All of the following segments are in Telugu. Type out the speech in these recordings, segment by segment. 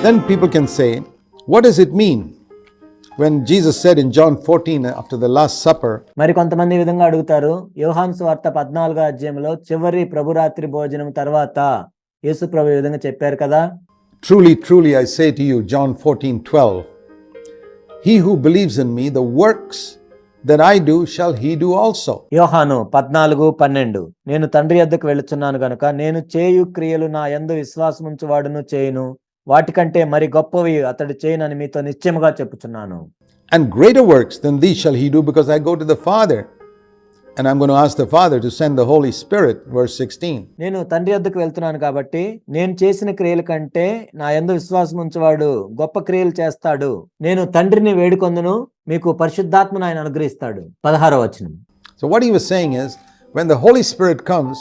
Then people can say, what does it mean when Jesus said in John 14 after the last supper? మరి కొంతమంది ఈ విధంగా అడుగుతారు, యోహాను సువార్త 14వ అధ్యాయంలో చివరి ప్రభురాత్రి భోజనం తర్వాత యేసు ప్రభు ఈ విధంగా చెప్పారు కదా. Truly, truly I say to you, John 14:12, he who believes in me, the works that I do shall he do also. యోహాను 14:12, నేను తండ్రి యొద్దకు వెళుచున్నాను గనుక నేను చేయు క్రియలు నా యందు విశ్వాసముంచువాడును చేయును, వాటికంటే మరి గొప్పవి అతడు చేయనని మీతో నిశ్చయముగా చెప్పుచున్నాను. And greater works than these shall he do, because I go to the Father, and I'm going to ask the Father to send the Holy Spirit. Verse 16. నేను తండ్రి యొద్దకు వెళ్తున్నాను కాబట్టి నేను చేసిన క్రియల కంటే నా యందు విశ్వాసం ఉంచువాడు గొప్ప క్రియలు చేస్తాడు, నేను తండ్రిని వేడుకొందును, మీకు పరిశుద్ధాత్మను ఆయన అనుగ్రహిస్తాడు. 16వ వచనం. So what he was saying is, when the Holy Spirit comes,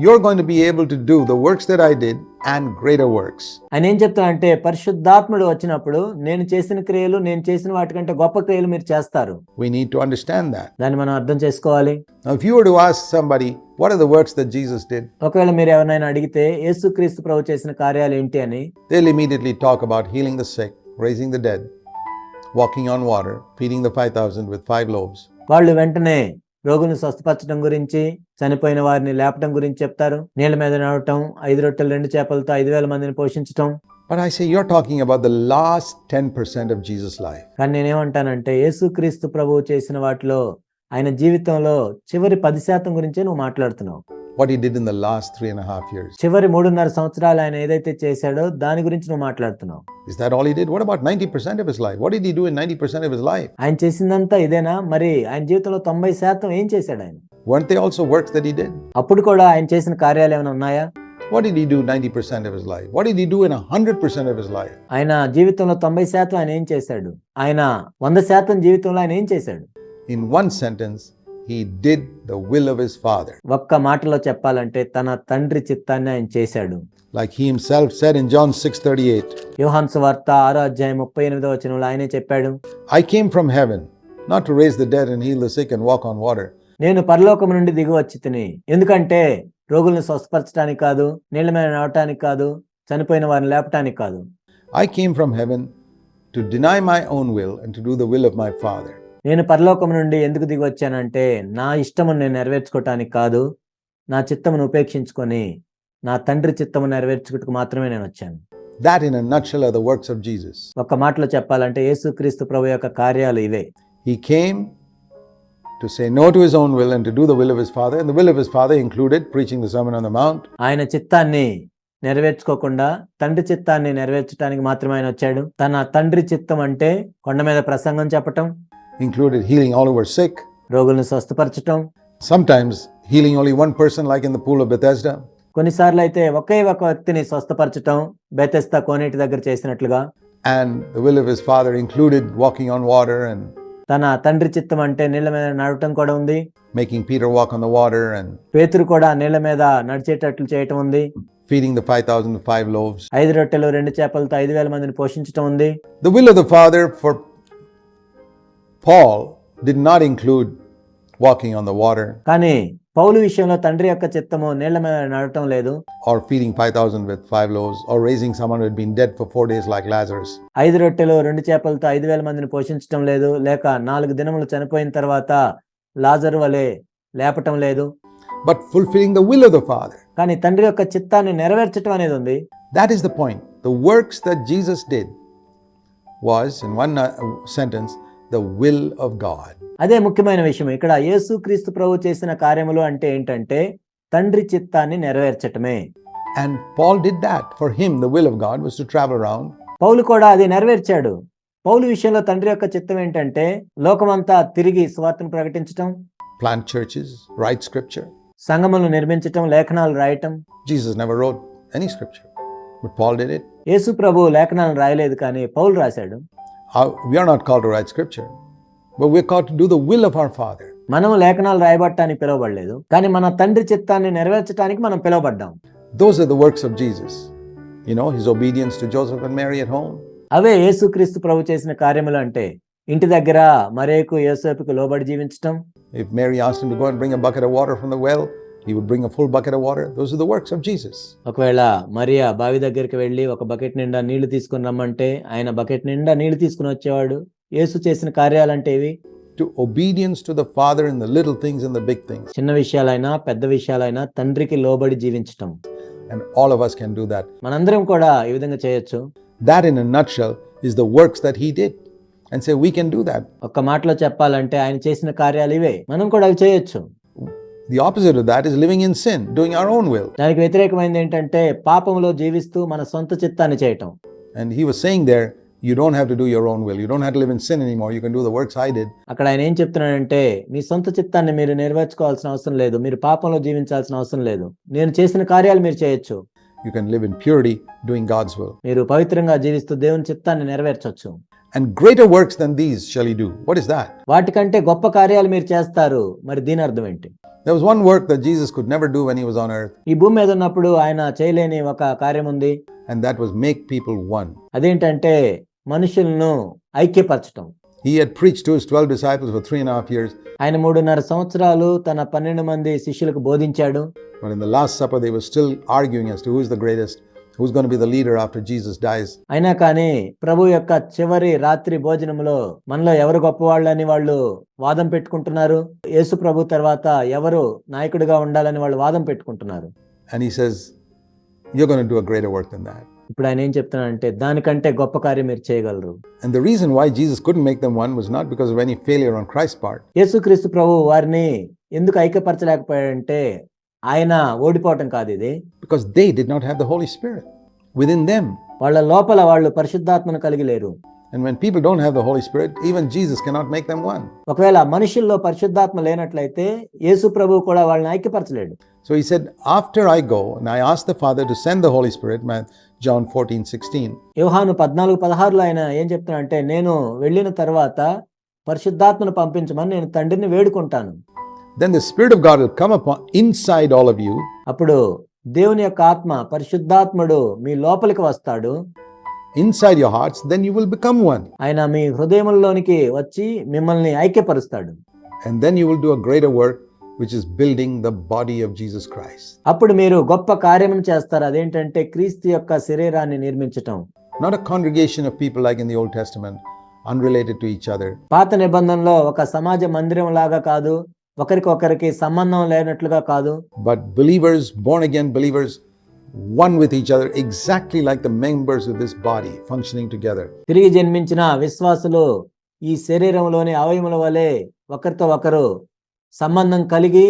you're going to be able to do the works that I did and greater works. ఆయన ఏం చెప్తానంటే, పరిశుద్ధాత్ముడు వచ్చినప్పుడు నేను చేసిన క్రియలు, నేను చేసిన వాటికంటే గొప్ప క్రియలు మీరు చేస్తారు. We need to understand that. దాన్ని మనం అర్థం చేసుకోవాలి. Now if you were to ask somebody, what are the works that Jesus did? ఒకవేళ మీరు ఎవరైనా అడిగితే యేసుక్రీస్తు ప్రభు చేసిన కార్యాలు ఏంటి అని, they'll immediately talk about healing the sick, raising the dead, walking on water, feeding the 5,000 with 5 loaves. వాళ్ళు వెంటనే రోగులను స్వస్థపరచడం గురించి, చనిపోయిన వారిని లేపడం గురించి చెప్తారు. నీళ్ల మీద నడవటం, 5 రొట్టెలు 2 చేపలతో 5,000 మందిని పోషించటం. But I say you're talking about the last 10% of Jesus' life. కానీ నేనేమంటానంటే, యేసుక్రీస్తు ప్రభువు చేసిన వాటిలో, ఆయన జీవితంలో చివరి 10% గురించే నువ్వు మాట్లాడుతున్నావు. What he did in the last 3.5 years. చివరి 3.5 సంవత్సరాలు ఆయన ఏదైతే చేశాడో దాని గురించి నువ్వు మాట్లాడుతున్నావు. Is that all he did? What about 90% of his life? What did he do in 90% of his life? ఆయన చేసిందంతా ఇదేనా? మరి ఆయన జీవితంలో 90% ఏం చేశాడు ఆయన? Weren't they also works that he did? అప్పుడు కూడా ఆయన చేసిన కార్యాలు ఏమైనా ఉన్నాయా? What did he do 90% of his life? What did he do in 100% of his life? ఆయన జీవితంలో 90% ఆయన ఏం చేశాడు? ఆయన 100% జీవితంలో ఆయన ఏం చేశాడు? In one sentence, he did the will of his Father. ఒక్క మాటలో చెప్పాలంటే తన తండ్రి చిత్తాన్ని ఆయన చేశాడు. Like he himself said in John 6:38. యోహాను సువార్త 6వ అధ్యాయం 38వ వచనంలో ఆయనే చెప్పాడు, I came from heaven not to raise the dead and heal the sick and walk on water. నేను పరలోకము నుండి దిగి వచ్చి తిని, ఎందుకంటే రోగులను స్వస్థపరచడానికి కాదు, నీళ్ల మీద నడవటానికి కాదు, చనిపోయిన వారిని లేపటానికి కాదు. I came from heaven to deny my own will and to do the will of my Father. నేను పరలోకము నుండి ఎందుకు దిగి వచ్చానంటే, నా ఇష్టమును నేను నెరవేర్చుకోవటానికి కాదు, నా చిత్తమును ఉపేక్షించుకొని నా తండ్రి చిత్తము నెరవేర్చుటకు మాత్రమే నేను వచ్చాను. That in a nutshell are the works of Jesus. ఒక్క మాటలో చెప్పాలంటే యేసుక్రీస్తు ప్రభు యొక్క కార్యాలు ఇవే. He came to say no to his own will and to do the will of his Father, and the will of his Father included preaching the Sermon on the Mount. ఆయన చిత్తాన్ని నెరవేర్చుకోకుండా తండ్రి చిత్తాన్ని నెరవేర్చడానికి మాత్రమే ఆయన వచ్చాడు. తన తండ్రి చిత్తం అంటే కొండ మీద ప్రసంగం చెప్పటం, included healing all who were sick. రోగులను స్వస్థపరచటం. Sometimes healing only one person, like in the pool of Bethesda. కొన్నిసార్లు అయితే ఒకే ఒక వ్యక్తిని స్వస్థపరచటం, బెతెస్దా కోనేటి దగ్గర చేసినట్లుగా. And the will of his Father included walking on water and తన తండ్రి చిత్తం అంటే నీళ్ల మీద నడవటం కూడా ఉంది. making Peter walk on the water and పేతురు కూడా నీళ్ల మీద నడిచేటట్లు చేయటం ఉంది. feeding the 5,000 with 5 loaves. 5 రొట్టెలు 2 చేపలతో 5,000 మందిని పోషించటం ఉంది. The will of the Father for Paul did not include walking on the water. కానీ పౌలు విషయంలో తండ్రి యొక్క చిత్తము నీళ్ల మీద నడవటం లేదు. Or feeding 5,000 with 5 loaves, or raising someone who had been dead for 4 days like Lazarus. 5 రొట్టెలు 2 చేపలతో 5,000 మందిని పోషించటం లేదు, లేక 4 దినములు చనిపోయిన తర్వాత లాజరు వలె లేపటం లేదు. But fulfilling the will of the Father. కానీ తండ్రి యొక్క చిత్తాన్ని నెరవేర్చటం అనేది ఉంది. That is the point. The works that Jesus did was, in one sentence, the will of God. అదే ముఖ్యమైన విషయం. ఇక్కడ యేసుక్రీస్తు ప్రభు చేసిన కార్యములు అంటే ఏంటంటే తండ్రి చిత్తాన్ని నెరవేర్చటమే. And Paul did that. For him, the will of God was to travel around. పౌలు కూడా అది నెరవేర్చాడు. పౌలు విషయంలో తండ్రి యొక్క చిత్తం ఏంటంటే లోకమంతా తిరిగి సువార్తను ప్రకటించటం, plant churches, write scripture. సంఘములను నిర్మించటం, లేఖనాలు రాయటం. Jesus never wrote any scripture, but Paul did it. యేసు ప్రభు లేఖనాలను రాయలేదు, కానీ పౌలు రాశాడు. We are not called to write scripture, but we're called to do the will of our Father. మనము లేఖనాలు రాయబడటానికి పిలువబడలేదు, కానీ మన తండ్రి చిత్తాన్ని నెరవేర్చడానికి మనం పిలువబడ్డాం. Those are the works of Jesus. You know, his obedience to Joseph and Mary at home. అవే యేసుక్రీస్తు ప్రభు చేసిన కార్యములు అంటే, ఇంటి దగ్గర మరియకు యోసేపుకు లోబడి జీవించటం. If Mary asked him to go and bring a bucket of water from the well, he would bring a full bucket of water. Those are the works of Jesus. ఒకవేళ మరియా బావి దగ్గరికి వెళ్ళి ఒక బకెట్ నిండా నీళ్లు తీసుకుని రమ్మంటే ఆయన బకెట్ నిండా నీళ్లు తీసుకుని వచ్చేవాడు. యేసు చేసిన కార్యాలంటే ఇవి. To obedience to the Father in the little things and the big things. చిన్న విషయాలైనా పెద్ద విషయాలైనా తండ్రికి లోబడి జీవించటం. And all of us can do that. మనందరం కూడా ఈ విధంగా చేయొచ్చు. That in a nutshell is the works that he did. And say we can do that. ఒక్క మాటలో చెప్పాలంటే ఆయన చేసిన కార్యాలు ఇవే, మనం కూడా అవి చేయొచ్చు. The opposite of that is living in sin, doing our own will. దానికి వ్యతిరేకమైనది ఏంటంటే పాపంలో జీవిస్తూ మన సొంత చిత్తాన్ని చేయటం. And he was saying there, you don't have to do your own will. You don't have to live in sin anymore. You can do the works I did. అక్కడ ఆయన ఏం చెప్తున్నాడంటే మీ సొంత చిత్తాన్ని మీరు నెరవేర్చుకోవాల్సిన అవసరం లేదు, మీరు పాపంలో జీవించాల్సిన అవసరం లేదు, నేను చేసిన కార్యాలు మీరు చేయొచ్చు. You can live in purity, doing God's will. మీరు పవిత్రంగా జీవిస్తూ దేవుని చిత్తాన్ని నెరవేర్చొచ్చు. And greater works than these shall he do. What is that? వాటికంటే గొప్ప కార్యాలు మీరు చేస్తారు. మరి దీని అర్థం ఏంటి? There was one work that Jesus could never do when he was on earth. ఈ భూమి మీద ఉన్నప్పుడు ఆయన చేయలేని ఒక కార్యం ఉంది. And that was make people one. అదేంటంటే మనుషులను ఐక్యపరచటం. He had preached to his 12 disciples for 3.5 years. ఆయన 3.5 సంవత్సరాలు తన 12 మంది శిష్యులకు బోధించాడు. But in the Last Supper they were still arguing as to who is the greatest, who's going to be the leader after Jesus dies. అయినా కానీ ప్రభు యొక్క చివరి రాత్రి భోజనంలో మనలో ఎవరు గొప్పవాళ్ళని వాళ్ళు వాదం పెట్టుకుంటున్నారు. యేసు ప్రభు తర్వాత ఎవరు నాయకుడిగా ఉండాలని వాళ్ళు వాదం పెట్టుకుంటున్నారు. And he says, you're going to do a greater work than that. ఇప్పుడు ఆయన ఏం చెప్తున్నాడంటే దానికంటే గొప్ప కార్యం మీరు చేయగలరు. And the reason why Jesus couldn't make them one was not because of any failure on Christ's part. యేసుక్రీస్తు ప్రభు వారిని ఎందుకు ఐక్యపరచలేకపోయాడంటే ఆయన ఓడిపోవటం కాదు ఇది. Because they did not have the Holy Spirit within them. వాళ్ళ లోపల వాళ్ళు పరిశుద్ధాత్మను కలిగి లేరు. And when people don't have the Holy Spirit, even Jesus cannot make them one. ఒకవేళ మనుషుల్లో పరిశుద్ధాత్మ లేనట్లయితే యేసు ప్రభు కూడా వాళ్ళని ఐక్యపరచలేడు. So he said, after I go, and I asked the Father to send the Holy Spirit, John 14:16. యోహాను 14:16లో ఆయన ఏం చెప్తున్నాడంటే నేను వెళ్ళిన తర్వాత పరిశుద్ధాత్మను పంపించమని నేను తండ్రిని వేడుకుంటాను. Then the Spirit of God will come upon inside all of you. అప్పుడు దేవుని యొక్క ఆత్మ పరిశుద్ధాత్ముడు మీ లోపలికి వస్తాడు. Inside your hearts, then you will become one. ఆయన మీ హృదయముల్లోనికి వచ్చి మిమ్మల్ని ఐక్యపరుస్తాడు. And then you will do a greater work, which is building the body of Jesus Christ. అప్పుడు మీరు గొప్ప కార్యమును చేస్తారు. అదేంటంటే క్రీస్తు యొక్క శరీరాన్ని నిర్మించటం. Not a congregation of people like in the Old Testament, unrelated to each other. పాత నిబంధనలో ఒక సమాజ మందిరం లాగా కాదు, ఒకరికొకరికి సంబంధం లేనట్లుగా కాదు. But believers, born again believers, one with each other, exactly like the members of this body functioning together. తిరిగి జన్మించిన విశ్వాసులు ఈ శరీరంలోని అవయముల వలె ఒకరితో ఒకరు సంబంధం కలిగి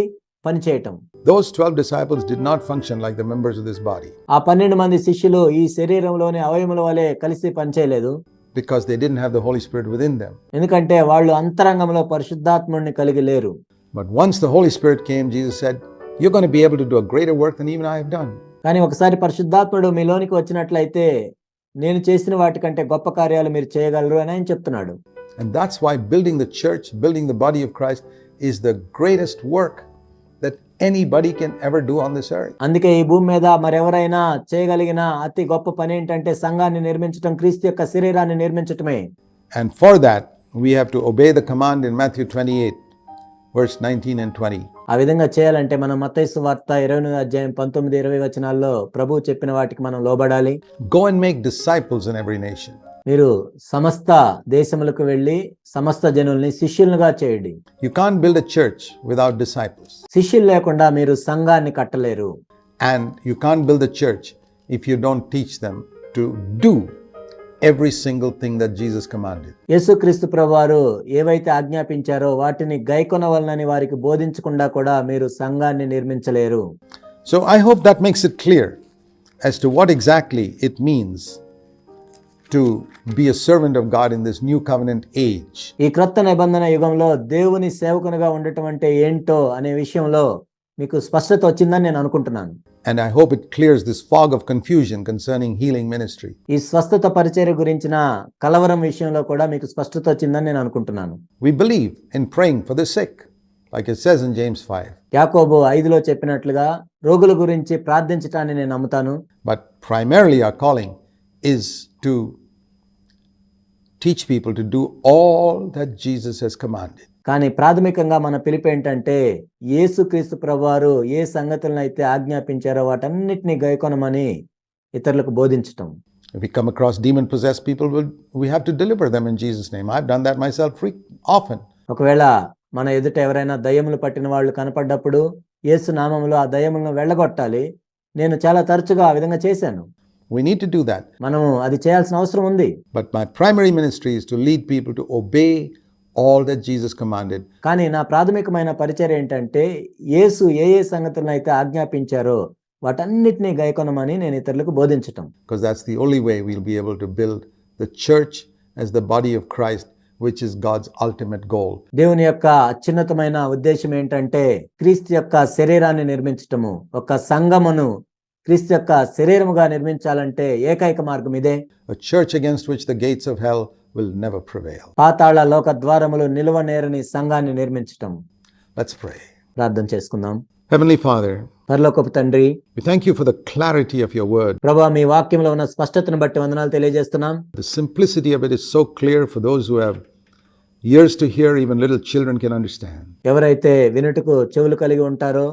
పనిచేయటం. Those 12 disciples did not function like the members of this body. ఆ 12 మంది శిష్యులు ఈ శరీరంలోని అవయముల వలె కలిసి పనిచేయలేదు. Because they didn't have the Holy Spirit within them. ఎందుకంటే వాళ్ళు అంతరంగంలో పరిశుద్ధాత్ముడిని కలిగి లేరు. But once the Holy Spirit came, Jesus said, you're going to be able to do a greater work than even I have done. కానీ ఒకసారి పరిశుద్ధాత్ముడు మీలోనికి వచ్చినట్లయితే నేను చేసిన వాటికంటే గొప్ప కార్యాలు మీరు చేయగలరు అని ఆయన చెప్తున్నాడు. And that's why building the church, building the body of Christ is the greatest work that anybody can ever do on this earth. అందుకే ఈ భూమి మీద మరెవరైనా చేయగలిగిన అతి గొప్ప పని ఏంటంటే సంఘాన్ని నిర్మించడం, క్రీస్తు యొక్క శరీరాన్ని నిర్మించటమే. And for that we have to obey the command in Matthew 28 verse 19 and 20. ఆ విధంగా చేయాలంటే మనం మత్తయి సువార్త 28:19-20 వచనాల్లో ప్రభువు చెప్పిన వాటికి మనం లోబడాలి. Go and make disciples in every nation. మీరు సమస్త దేశములకు వెళ్ళి సమస్త జనుల్ని శిష్యులుగా చేయండి. You can't build a church without disciples. శిష్యులు లేకుండా మీరు సంఘాన్ని కట్టలేరు. And you can't build a church if you don't teach them to do every single thing that Jesus commanded. యేసుక్రీస్తు ప్రభువారు ఏవైతే ఆజ్ఞాపించారో వాటిని గైకొనవలనని వారికి బోధించకుండా కూడా మీరు సంఘాన్ని నిర్మించలేరు. So I hope that makes it clear as to what exactly it means to be a servant of God in this new covenant age. ఈ క్రొత్త నిబంధన యుగంలో దేవుని సేవకునిగా ఉండటం అంటే ఏంటో అనే విషయంలో మీకు స్పష్టత వచ్చిందని నేను అనుకుంటున్నాను. And I hope it clears this fog of confusion concerning healing ministry. ఈ స్వస్థత పరిచర్య గురించిన కలవరం విషయంలో కూడా మీకు స్పష్టత వచ్చిందని నేను అనుకుంటున్నాను. We believe in praying for the sick, like it says in James 5. యాకోబు 5లో చెప్పినట్లుగా రోగుల గురించి ప్రార్థించటాన్ని నేను నమ్ముతాను. But primarily our calling is to teach people to do all that Jesus has commanded. కానీ ప్రాథమికంగా మన పిలుపు ఏంటంటే యేసుక్రీస్తు ప్రభువారు ఏ సంగతులను అయితే ఆజ్ఞాపించారో వాటన్నిటిని గైకొనమని ఇతరులకు బోధించటం. If we come across demon-possessed people, we have to deliver them in Jesus' name. I've done that myself often. ఒకవేళ మన ఎదుట ఎవరైనా దయ్యములు పట్టిన వాళ్ళు కనపడ్డప్పుడు యేసు నామములో ఆ దయ్యములను వెళ్ళగొట్టాలి. నేను చాలా తరచుగా ఆ విధంగా చేశాను. We need to do that. మనము అది చేయాల్సిన అవసరం ఉంది. But my primary ministry is to lead people to obey all that Jesus commanded. కానీ నా ప్రాథమికమైన పరిచర్య ఏంటంటే యేసు ఏ ఏ సంగతులను అయితే ఆజ్ఞాపించారో వాటన్నిటినీ గైకొనమని నేను ఇతరులకు బోధించటం. Because that's the only way we'll be able to build the church as the body of Christ, which is God's ultimate goal. దేవుని యొక్క అత్యున్నతమైన ఉద్దేశం ఏంటంటే క్రీస్తు యొక్క శరీరాన్ని నిర్మించటము. ఒక సంఘమును క్రీస్తు యొక్క శరీరముగా నిర్మించాలంటే ఏకైక మార్గం ఇదే. A church against which the gates of hell will never prevail. పాతాళ లోక ద్వారములు నిలువనేరని సంఘాన్ని నిర్మించటం. Let's pray. ప్రార్థన చేసుకుందాం. Heavenly Father, పరలోకపు తండ్రి, we thank you for the clarity of your word. ప్రభువా, మీ వాక్యంలో ఉన్న స్పష్టతను బట్టి వందనాలు తెలియజేస్తున్నాం. The simplicity of it is so clear for those who have ears to hear, even little children can understand. ఎవరైతే వినుటకు చెవులు కలిగి ఉంటారో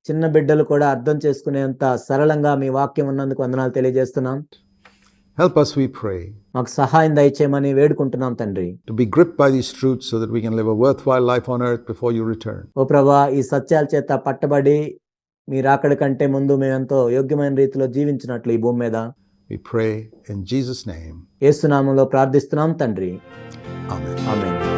చిన్న బిడ్డలు కూడా అర్థం చేసుకునేంత సరళంగా మీ వాక్యం ఉన్నందుకు వందనాలు తెలియజేస్తున్నాం. Help us, we pray, మాకు సహాయం దయచేయమని వేడుకుంటున్నాం తండ్రి. to be gripped by these truths so that we can live a worthwhile life on earth before you return. ఓ ప్రభువా, ఈ సత్యాల చేత పట్టబడి మీరు అక్కడి కంటే ముందు మేమెంతో యోగ్యమైన రీతిలో జీవించినట్లు ఈ భూమి మీద We pray in Jesus' name. యేసు నామములో ప్రార్థిస్తున్నాం తండ్రి. Amen. ఆమేన్.